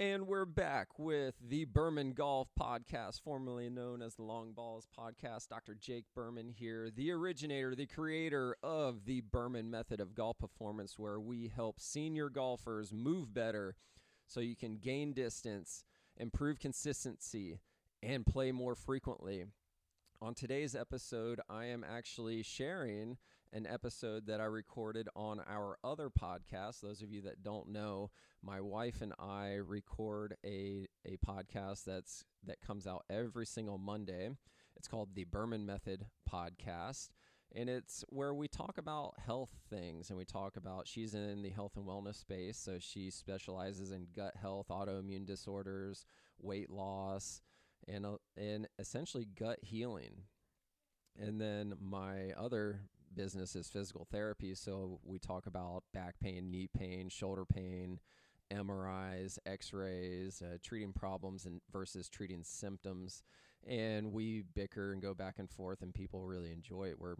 And we're back with the Berman Golf Podcast, formerly known as the Long Balls Podcast. Dr. Jake Berman here, the originator, the creator of the Berman method of golf performance, where we help senior golfers move better so you can gain distance, improve consistency, and play more frequently. On today's episode, I am actually sharing an episode that I recorded on our other podcast. Those of you that don't know, my wife and I record a podcast that comes out every single Monday. It's called the Berman Method Podcast, and it's where we talk about health things, and we talk about, she's in the health and wellness space, so she specializes in gut health, autoimmune disorders, weight loss, and essentially gut healing. And then my other business is physical therapy. So we talk about back pain, knee pain, shoulder pain, MRIs, x-rays, treating problems versus treating symptoms. And we bicker and go back and forth, and people really enjoy it. We're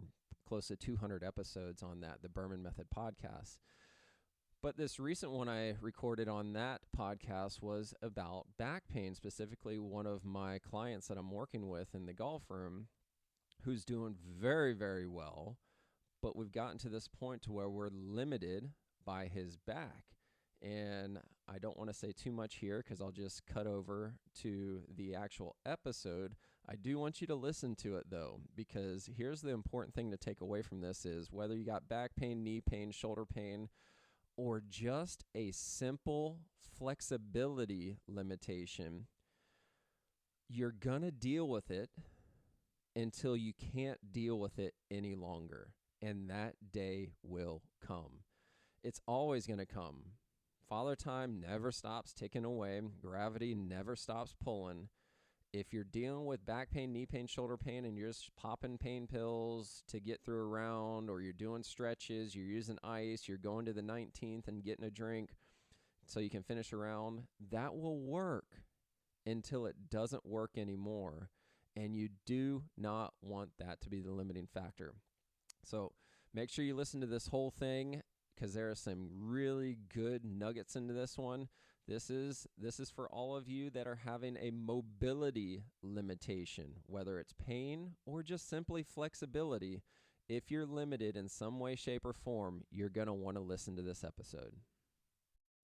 close to 200 episodes on that, the Berman Method Podcast. But this recent one I recorded on that podcast was about back pain, specifically one of my clients that I'm working with in the golf room who's doing very, very well. But we've gotten to this point to where we're limited by his back. And I don't want to say too much here because I'll just cut over to the actual episode. I do want you to listen to it, though, because here's the important thing to take away from this is whether you got back pain, knee pain, shoulder pain, or just a simple flexibility limitation, you're going to deal with it until you can't deal with it any longer. And that day will come. It's always going to come. Father Time never stops ticking away. Gravity never stops pulling. If you're dealing with back pain, knee pain, shoulder pain, and you're just popping pain pills to get through a round, or you're doing stretches, you're using ice, you're going to the 19th and getting a drink so you can finish a round, that will work until it doesn't work anymore. And you do not want that to be the limiting factor. So make sure you listen to this whole thing, because there are some really good nuggets into this one. This is for all of you that are having a mobility limitation, whether it's pain or just simply flexibility. If you're limited in some way, shape, or form, you're going to want to listen to this episode.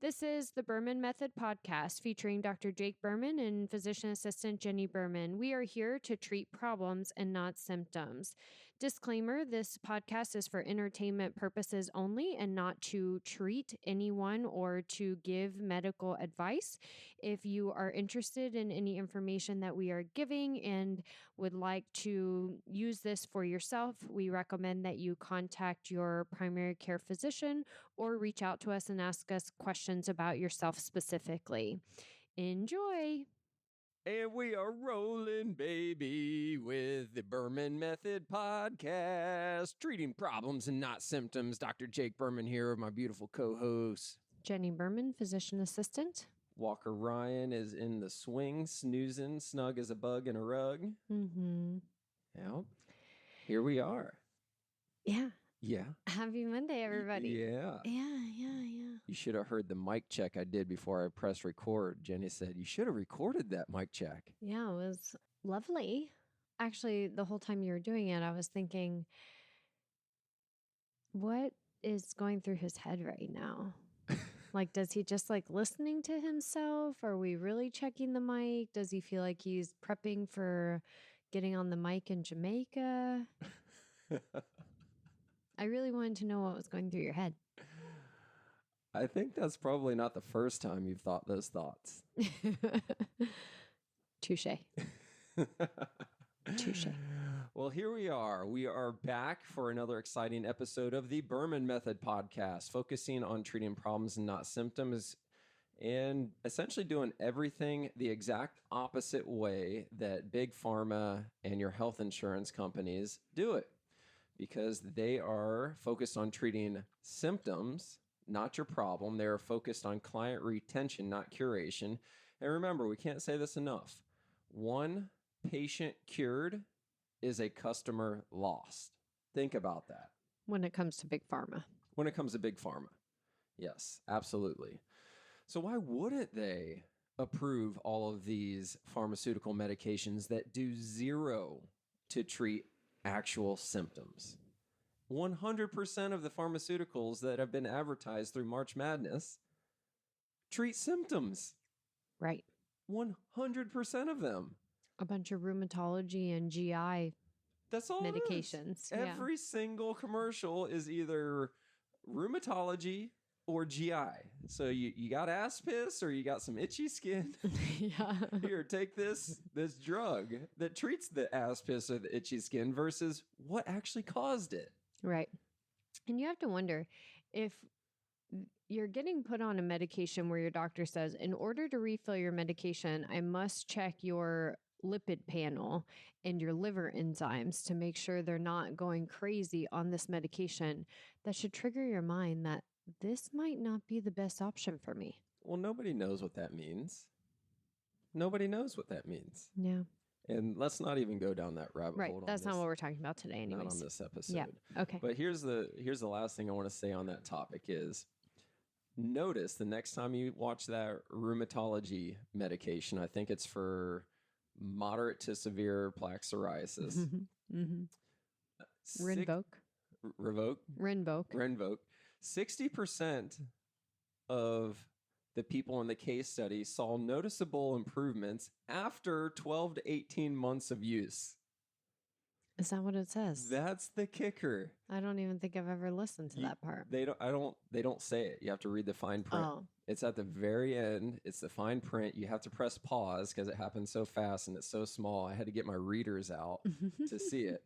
This is the Berman Method Podcast featuring Dr. Jake Berman and physician assistant Jenny Berman. We are here to treat problems and not symptoms. Disclaimer, this podcast is for entertainment purposes only and not to treat anyone or to give medical advice. If you are interested in any information that we are giving and would like to use this for yourself, we recommend that you contact your primary care physician or reach out to us and ask us questions about yourself specifically. Enjoy. And we are rolling, baby, with the Berman Method Podcast, treating problems and not symptoms. Dr. Jake Berman here with my beautiful co-host, Jenny Berman, physician assistant. Walker Ryan is in the swing, snoozing, snug as a bug in a rug. Mm-hmm. Yeah. Here we are. Yeah. Yeah. Happy Monday, everybody. Yeah. You should have heard the mic check I did before I pressed record. Jenny said, you should have recorded that mic check. Yeah, it was lovely. Actually, the whole time you were doing it, I was thinking, what is going through his head right now? Like, does he just like listening to himself? Are we really checking the mic? Does he feel like he's prepping for getting on the mic in Jamaica? I really wanted to know what was going through your head. I think that's probably not the first time you've thought those thoughts. Touche. Touche. Well, here we are. We are back for another exciting episode of the Berman Method Podcast, focusing on treating problems and not symptoms, and essentially doing everything the exact opposite way that big pharma and your health insurance companies do it, because they are focused on treating symptoms, not your problem. They're focused on client retention, not curation. And remember, we can't say this enough. One patient cured is a customer lost. Think about that. When it comes to big pharma. When it comes to big pharma. Yes, absolutely. So why wouldn't they approve all of these pharmaceutical medications that do zero to treat actual symptoms. 100% of the pharmaceuticals that have been advertised through March Madness treat symptoms. Right. 100% of them. A bunch of rheumatology and GI That's all medications. It is. Every single commercial is either rheumatology or GI. So you got ass piss or you got some itchy skin. Yeah. Here, take this drug that treats the ass piss or the itchy skin versus what actually caused it. Right. And you have to wonder if you're getting put on a medication where your doctor says, in order to refill your medication, I must check your lipid panel and your liver enzymes to make sure they're not going crazy on this medication. That should trigger your mind that this might not be the best option for me. Well, nobody knows what that means. Nobody knows what that means. Yeah. And let's not even go down that rabbit hole. Right. That's not what we're talking about today anyways. Not on this episode. Yeah. Okay. But here's the last thing I want to say on that topic is notice the next time you watch that rheumatology medication, I think it's for moderate to severe plaque psoriasis. Mm-hmm. Rinvoq. Rinvoq. 60% of the people in the case study saw noticeable improvements after 12 to 18 months of use. Is that what it says? That's the kicker. I don't even think I've ever listened to that part. They don't say it. You have to read the fine print. Oh. It's at the very end. It's the fine print. You have to press pause because it happens so fast and it's so small. I had to get my readers out to see it.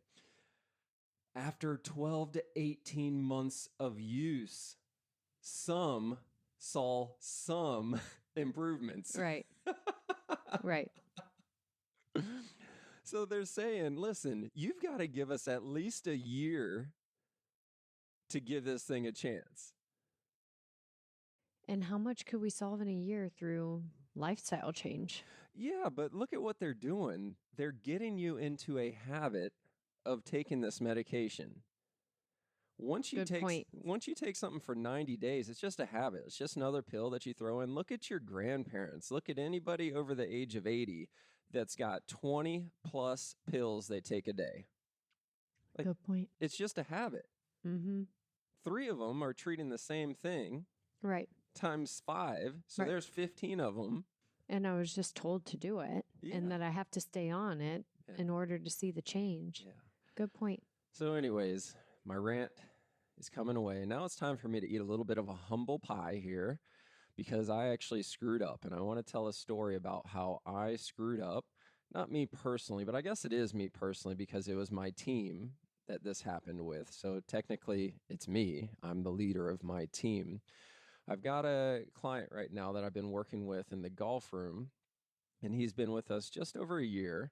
After 12 to 18 months of use, some saw some improvements. Right. Right. So they're saying, listen, you've got to give us at least a year to give this thing a chance. And how much could we solve in a year through lifestyle change? Yeah, but look at what they're doing. They're getting you into a habit of taking this medication. Once you take something for 90 days, it's just a habit. It's just another pill that you throw in. Look at your grandparents. Look at anybody over the age of 80 that's got 20 plus pills they take a day. Good point. It's just a habit. Mm-hmm. 3 of them are treating the same thing. Right. Times 5. So there's 15 of them. And I was just told to do it and that I have to stay on it in order to see the change. Yeah. Good point. So anyways, my rant is coming away. Now it's time for me to eat a little bit of a humble pie here because I actually screwed up. And I want to tell a story about how I screwed up. Not me personally, but I guess it is me personally because it was my team that this happened with. So technically it's me. I'm the leader of my team. I've got a client right now that I've been working with in the golf room, and he's been with us just over a year,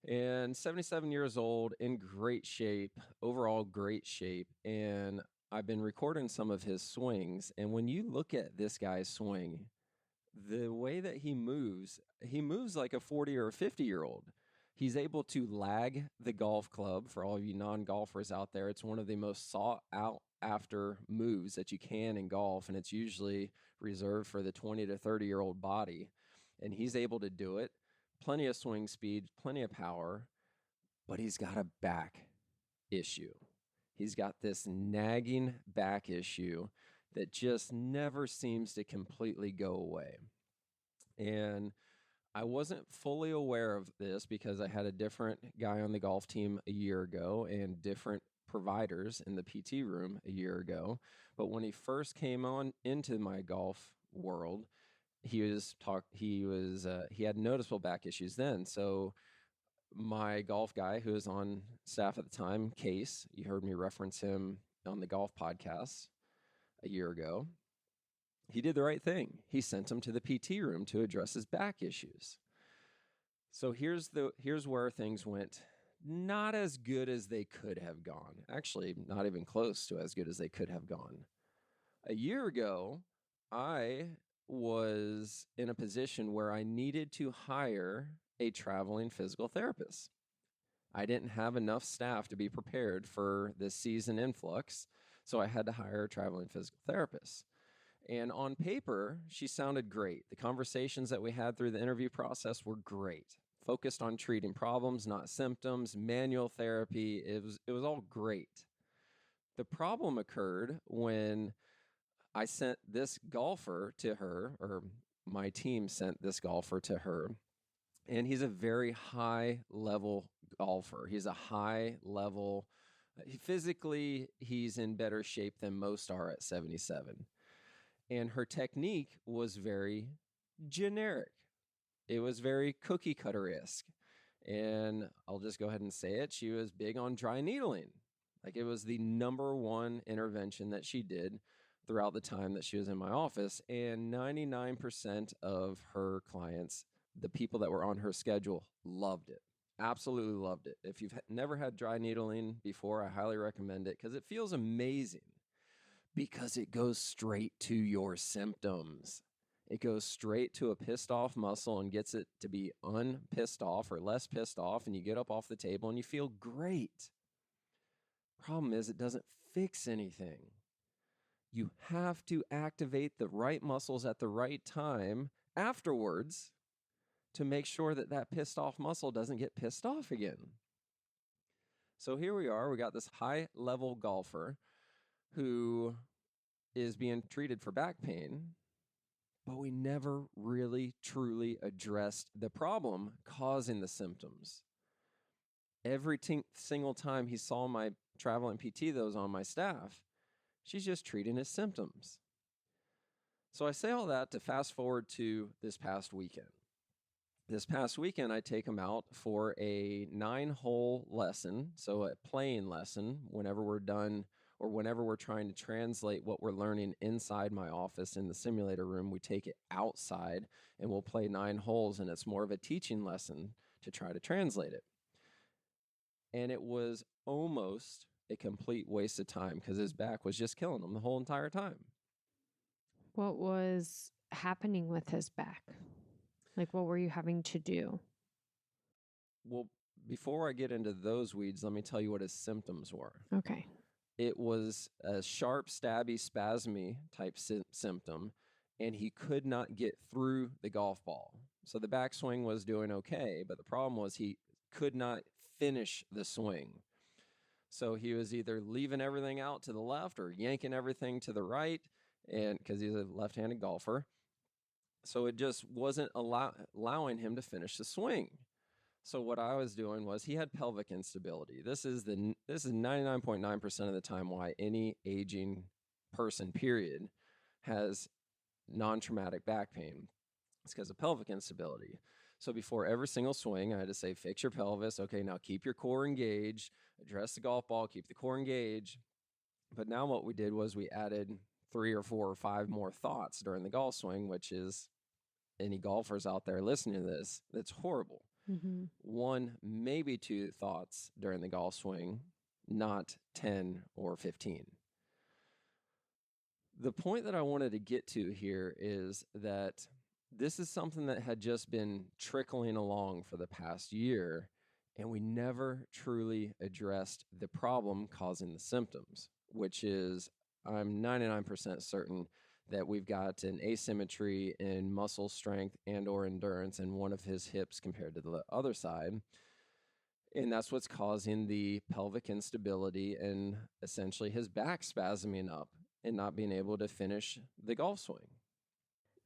and 77 years old, in great shape, overall great shape. And I've been recording some of his swings. And when you look at this guy's swing, the way that he moves like a 40 or a 50-year-old. He's able to lag the golf club. For all of you non-golfers out there, it's one of the most sought out after moves that you can in golf, and it's usually reserved for the 20 to 30-year-old body. And he's able to do it. Plenty of swing speed, plenty of power, but he's got a back issue. He's got this nagging back issue that just never seems to completely go away. And I wasn't fully aware of this because I had a different guy on the golf team a year ago and different providers in the PT room a year ago. But when he first came on into my golf world, he had noticeable back issues then. So my golf guy who was on staff at the time, Case, you heard me reference him on the golf podcast a year ago. He did the right thing. He sent him to the PT room to address his back issues. So here's where things went not as good as they could have gone. Actually, not even close to as good as they could have gone. A year ago, I was in a position where I needed to hire a traveling physical therapist. I didn't have enough staff to be prepared for this season influx, so I had to hire a traveling physical therapist. And on paper, she sounded great. The conversations that we had through the interview process were great. Focused on treating problems, not symptoms, manual therapy. It was all great. The problem occurred when I sent this golfer to her, or my team sent this golfer to her, and he's a very high level golfer. He's a high level, physically, he's in better shape than most are at 77. And her technique was very generic. It was very cookie cutter-esque. And I'll just go ahead and say it. She was big on dry needling. Like, it was the number one intervention that she did throughout the time that she was in my office. And 99% of her clients, the people that were on her schedule, loved it. Absolutely loved it. If you've never had dry needling before, I highly recommend it because it feels amazing, because it goes straight to your symptoms. It goes straight to a pissed off muscle and gets it to be unpissed off or less pissed off, and you get up off the table and you feel great. Problem is, it doesn't fix anything. You have to activate the right muscles at the right time afterwards to make sure that that pissed off muscle doesn't get pissed off again. So here we are. We got this high level golfer who is being treated for back pain, but we never really truly addressed the problem causing the symptoms. Every single time he saw my traveling PT that was on my staff, she's just treating his symptoms. So I say all that to fast forward to this past weekend. This past weekend, I take him out for a 9-hole lesson, so a playing lesson whenever we're done, or whenever we're trying to translate what we're learning inside my office in the simulator room. We take it outside and we'll play 9 holes, and it's more of a teaching lesson to try to translate it. And it was almost a complete waste of time because his back was just killing him the whole entire time. What was happening with his back? Like, what were you having to do? Well, before I get into those weeds, let me tell you what his symptoms were. Okay. It was a sharp, stabby, spasmy type symptom, and he could not get through the golf ball. So the backswing was doing okay, but the problem was he could not finish the swing. So he was either leaving everything out to the left or yanking everything to the right, and because he's a left-handed golfer. So it just wasn't allowing him to finish the swing. So what I was doing was, he had pelvic instability. This is 99.9% of the time why any aging person, period, has non-traumatic back pain. It's because of pelvic instability. So before every single swing, I had to say, fix your pelvis. Okay, now keep your core engaged, address the golf ball, keep the core engaged. But now what we did was we added 3 or 4 or 5 more thoughts during the golf swing, which is, any golfers out there listening to this, that's horrible. Mm-hmm. 1, maybe 2 thoughts during the golf swing, not 10 or 15. The point that I wanted to get to here is that this is something that had just been trickling along for the past year, and we never truly addressed the problem causing the symptoms, which is, I'm 99% certain that we've got an asymmetry in muscle strength and or endurance in one of his hips compared to the other side. And that's what's causing the pelvic instability and essentially his back spasming up and not being able to finish the golf swing.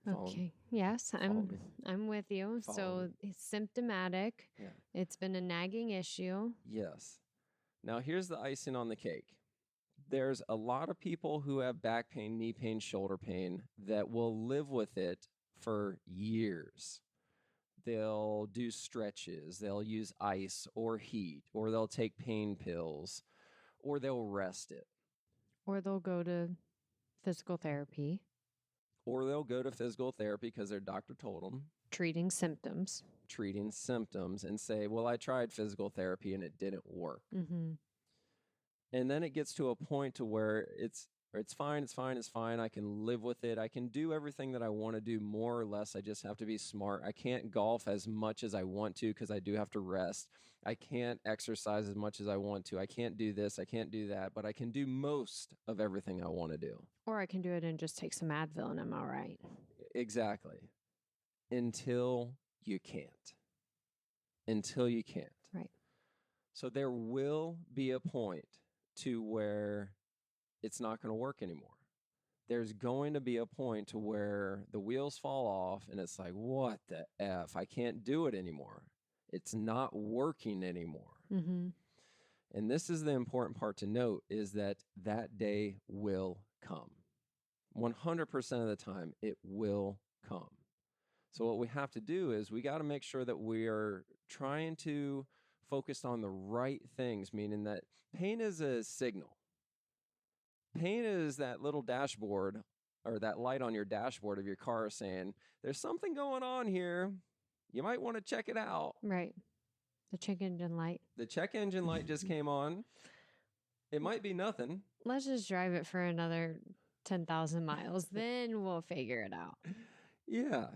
Okay. Yes, I'm with you. So it's symptomatic. Yeah. It's been a nagging issue. Yes. Now here's the icing on the cake. There's a lot of people who have back pain, knee pain, shoulder pain that will live with it for years. They'll do stretches, they'll use ice or heat, or they'll take pain pills, or they'll rest it. Or they'll go to physical therapy. Or they'll go to physical therapy because their doctor told them. Treating symptoms. And say, well, I tried physical therapy and it didn't work. Mm-hmm. And then it gets to a point to where it's Or it's fine, it's fine, it's fine. I can live with it. I can do everything that I want to do more or less. I just have to be smart. I can't golf as much as I want to because I do have to rest. I can't exercise as much as I want to. I can't do this. I can't do that. But I can do most of everything I want to do. Or I can do it and just take some Advil and I'm all right. Exactly. Until you can't. Until you can't. Right. So there will be a point to where it's not going to work anymore. There's going to be a point to where the wheels fall off and it's like, what the F? I can't do it anymore. It's not working anymore. Mm-hmm. And this is the important part to note, is that that day will come. 100% of the time, it will come. So what we have to do is we got to make sure that we are trying to focus on the right things, meaning that pain is a signal. Pain is that little dashboard or that light on your dashboard of your car saying, there's something going on here. You might want to check it out. Right. The check engine light. The check engine light just came on. It might be nothing. Let's just drive it for another 10,000 miles. Then we'll figure it out. Yeah.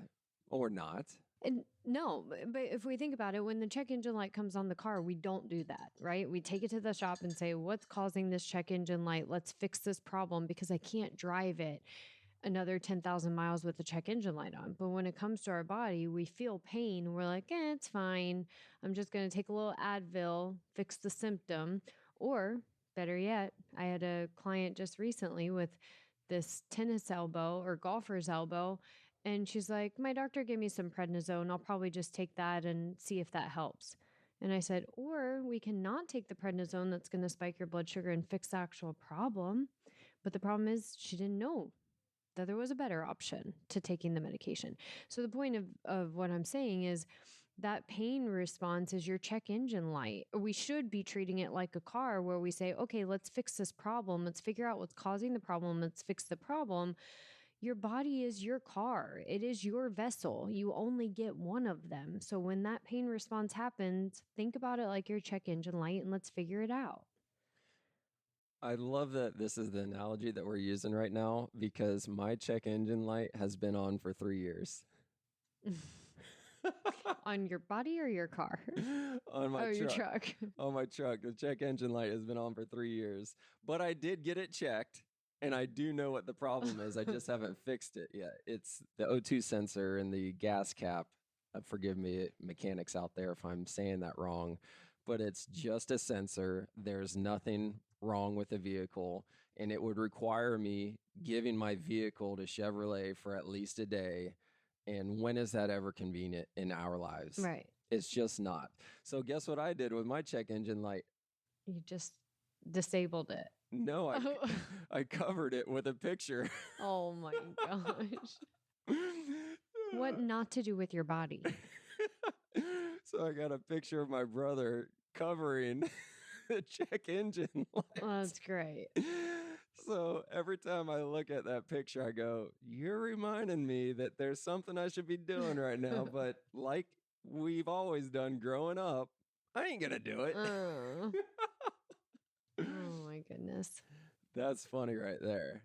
Or not. And no, but if we think about it, when the check engine light comes on the car, we don't do that, right? We take it to the shop and say, what's causing this check engine light? Let's fix this problem because I can't drive it another 10,000 miles with the check engine light on. But when it comes to our body, we feel pain. We're like, it's fine. I'm just going to take a little Advil, fix the symptom. Or better yet, I had a client just recently with this tennis elbow or golfer's elbow. And she's like, my doctor gave me some prednisone. I'll probably just take that and see if that helps. And I said, or we can not take the prednisone that's going to spike your blood sugar and fix the actual problem. But the problem is she didn't know that there was a better option to taking the medication. So the point of what I'm saying is that pain response is your check engine light. We should be treating it like a car where we say, okay, let's fix this problem. Let's figure out what's causing the problem. Let's fix the problem. Your body is your car. It is your vessel. You only get one of them. So when that pain response happens, think about it like your check engine light and let's figure it out. I love that this is the analogy that we're using right now because my check engine light has been on for 3 years. On your body or your car? On my truck. Your truck. On my truck. The check engine light has been on for 3 years. But I did get it checked, and I do know what the problem is. I just haven't fixed it yet. It's the O2 sensor and the gas cap. Forgive me, mechanics out there, if I'm saying that wrong. But it's just a sensor. There's nothing wrong with the vehicle, and it would require me giving my vehicle to Chevrolet for at least a day. And when is that ever convenient in our lives? Right. It's just not. So guess what I did with my check engine light? You just disabled it. No, I covered it with a picture. Oh my gosh. What not to do with your body? So I got a picture of my brother covering the check engine light. Oh, that's great. So every time I look at that picture, I go, you're reminding me that there's something I should be doing right now. But like we've always done growing up, I ain't going to do it. Oh my goodness. That's funny right there.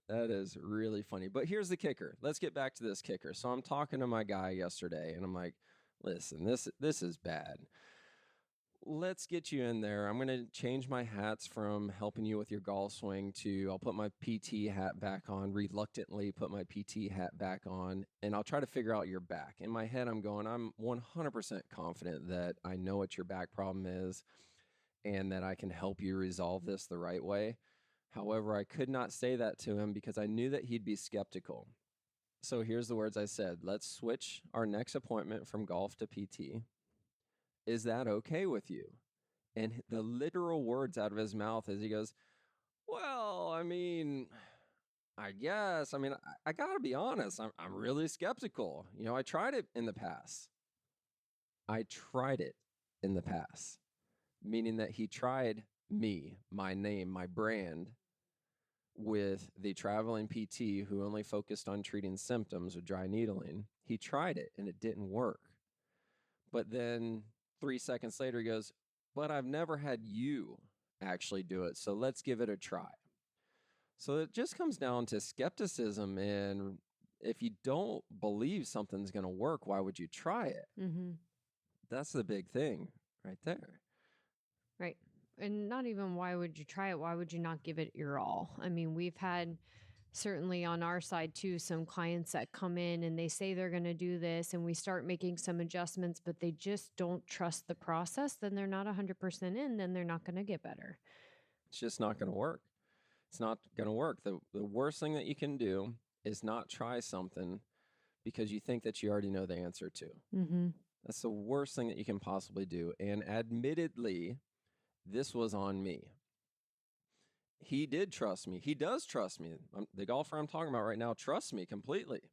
That is really funny. But here's the kicker. Let's get back to this kicker. So I'm talking to my guy yesterday and I'm like, listen, this is bad. Let's get you in there. I'm going to change my hats from helping you with your golf swing to I'll put my PT hat back on, reluctantly put my PT hat back on, and I'll try to figure out your back. In my head, I'm 100% confident that I know what your back problem is and that I can help you resolve this the right way. However, I could not say that to him because I knew that he'd be skeptical. So here's the words I said. Let's switch our next appointment from golf to PT. Is that okay with you? And the literal words out of his mouth is he goes, well, I mean, I guess, I got to be honest. I'm really skeptical. I tried it in the past. Meaning that he tried me, my name, my brand, with the traveling PT who only focused on treating symptoms with dry needling. He tried it and it didn't work. But then 3 seconds later, he goes, but I've never had you actually do it, so let's give it a try. So it just comes down to skepticism. And if you don't believe something's going to work, why would you try it? Mm-hmm. That's the big thing right there. Right. And not even why would you try it? Why would you not give it your all? I mean, we've had certainly on our side too, some clients that come in and they say they're going to do this and we start making some adjustments, but they just don't trust the process. Then they're not 100% in, then they're not going to get better. It's just not going to work. It's not going to work. The worst thing that you can do is not try something because you think that you already know the answer to. Mm-hmm. That's the worst thing that you can possibly do. And admittedly, this was on me. He did trust me. He does trust me. The golfer I'm talking about right now trusts me completely.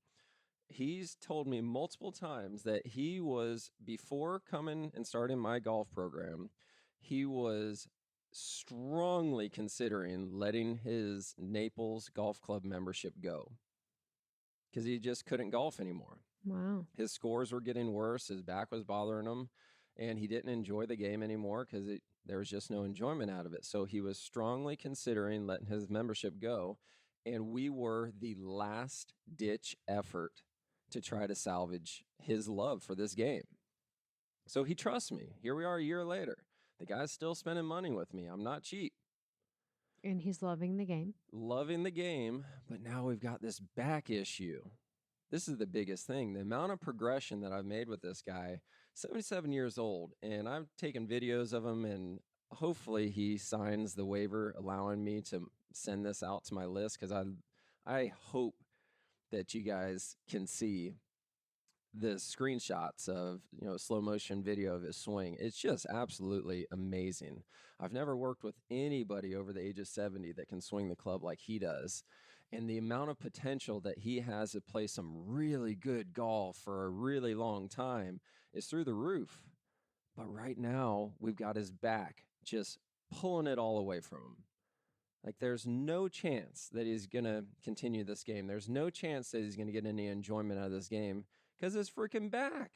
He's told me multiple times that he was, before coming and starting my golf program, he was strongly considering letting his Naples Golf Club membership go because he just couldn't golf anymore. Wow. His scores were getting worse. His back was bothering him, and he didn't enjoy the game anymore because there was just no enjoyment out of it. So he was strongly considering letting his membership go, and we were the last ditch effort to try to salvage his love for this game. So he trusts me. Here we are a year later. The guy's still spending money with me. I'm not cheap. And he's loving the game. Loving the game, but now we've got this back issue. This is the biggest thing. The amount of progression that I've made with this guy, 77 years old, and I've taken videos of him, and hopefully he signs the waiver allowing me to send this out to my list because I hope that you guys can see the screenshots of, slow motion video of his swing. It's just absolutely amazing. I've never worked with anybody over the age of 70 that can swing the club like he does. And the amount of potential that he has to play some really good golf for a really long time is through the roof. But right now, we've got his back just pulling it all away from him. Like, there's no chance that he's going to continue this game. There's no chance that he's going to get any enjoyment out of this game because his freaking back.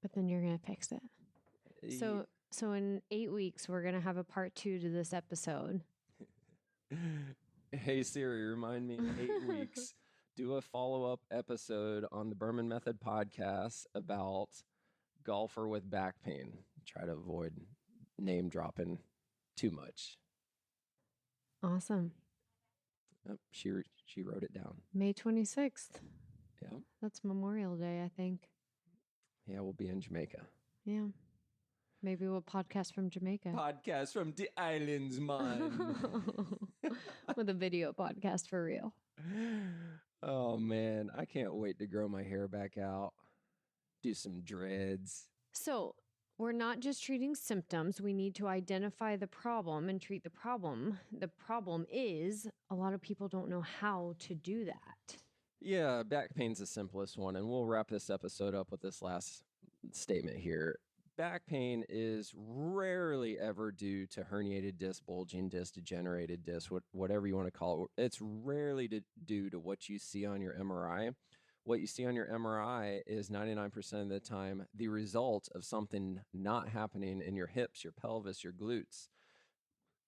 But then you're going to fix it. So in 8 weeks, we're going to have a part 2 to this episode. Hey, Siri, remind me in 8 weeks, do a follow-up episode on the Berman Method podcast about golfer with back pain. Try to avoid name dropping too much. Awesome. Oh, she wrote it down. May 26th. Yeah. That's Memorial Day, I think. Yeah, we'll be in Jamaica. Yeah. Maybe we'll podcast from Jamaica. Podcast from the islands, man. With a video podcast for real. Oh, man. I can't wait to grow my hair back out. Do some dreads. So we're not just treating symptoms. We need to identify the problem and treat the problem. The problem is a lot of people don't know how to do that. Yeah, back pain's the simplest one. And we'll wrap this episode up with this last statement here. Back pain is rarely ever due to herniated disc, bulging disc, degenerated disc, whatever you want to call it. It's rarely due to what you see on your MRI. What you see on your MRI is 99% of the time the result of something not happening in your hips, your pelvis, your glutes,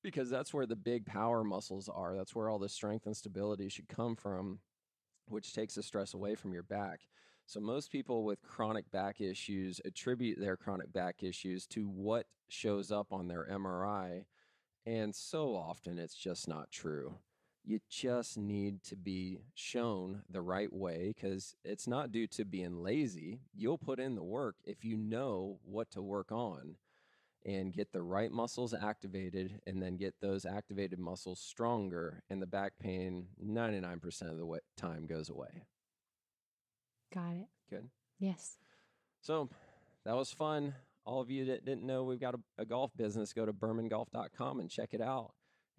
because that's where the big power muscles are. That's where all the strength and stability should come from, which takes the stress away from your back. So most people with chronic back issues attribute their chronic back issues to what shows up on their MRI, and so often it's just not true. You just need to be shown the right way because it's not due to being lazy. You'll put in the work if you know what to work on and get the right muscles activated and then get those activated muscles stronger, and the back pain 99% of the time goes away. Got it. Good. Yes. So that was fun. All of you that didn't know we've got a golf business, go to bermangolf.com and check it out.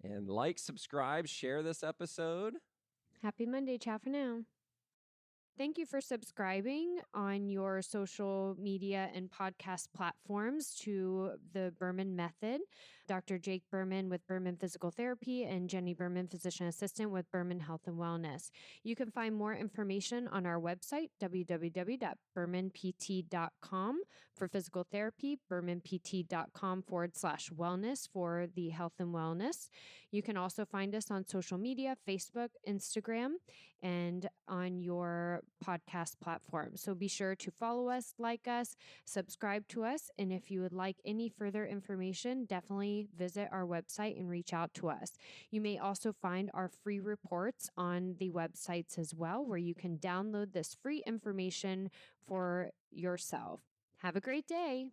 And like, subscribe, share this episode. Happy Monday. Ciao for now. Thank you for subscribing on your social media and podcast platforms to the Berman Method. Dr. Jake Berman with Berman Physical Therapy, and Jenny Berman, Physician Assistant with Berman Health and Wellness. You can find more information on our website, www.bermanpt.com for physical therapy, bermanpt.com/wellness for the health and wellness. You can also find us on social media, Facebook, Instagram, and on your podcast platform. So be sure to follow us, like us, subscribe to us. And if you would like any further information, definitely visit our website and reach out to us. You may also find our free reports on the websites as well, where you can download this free information for yourself. Have a great day.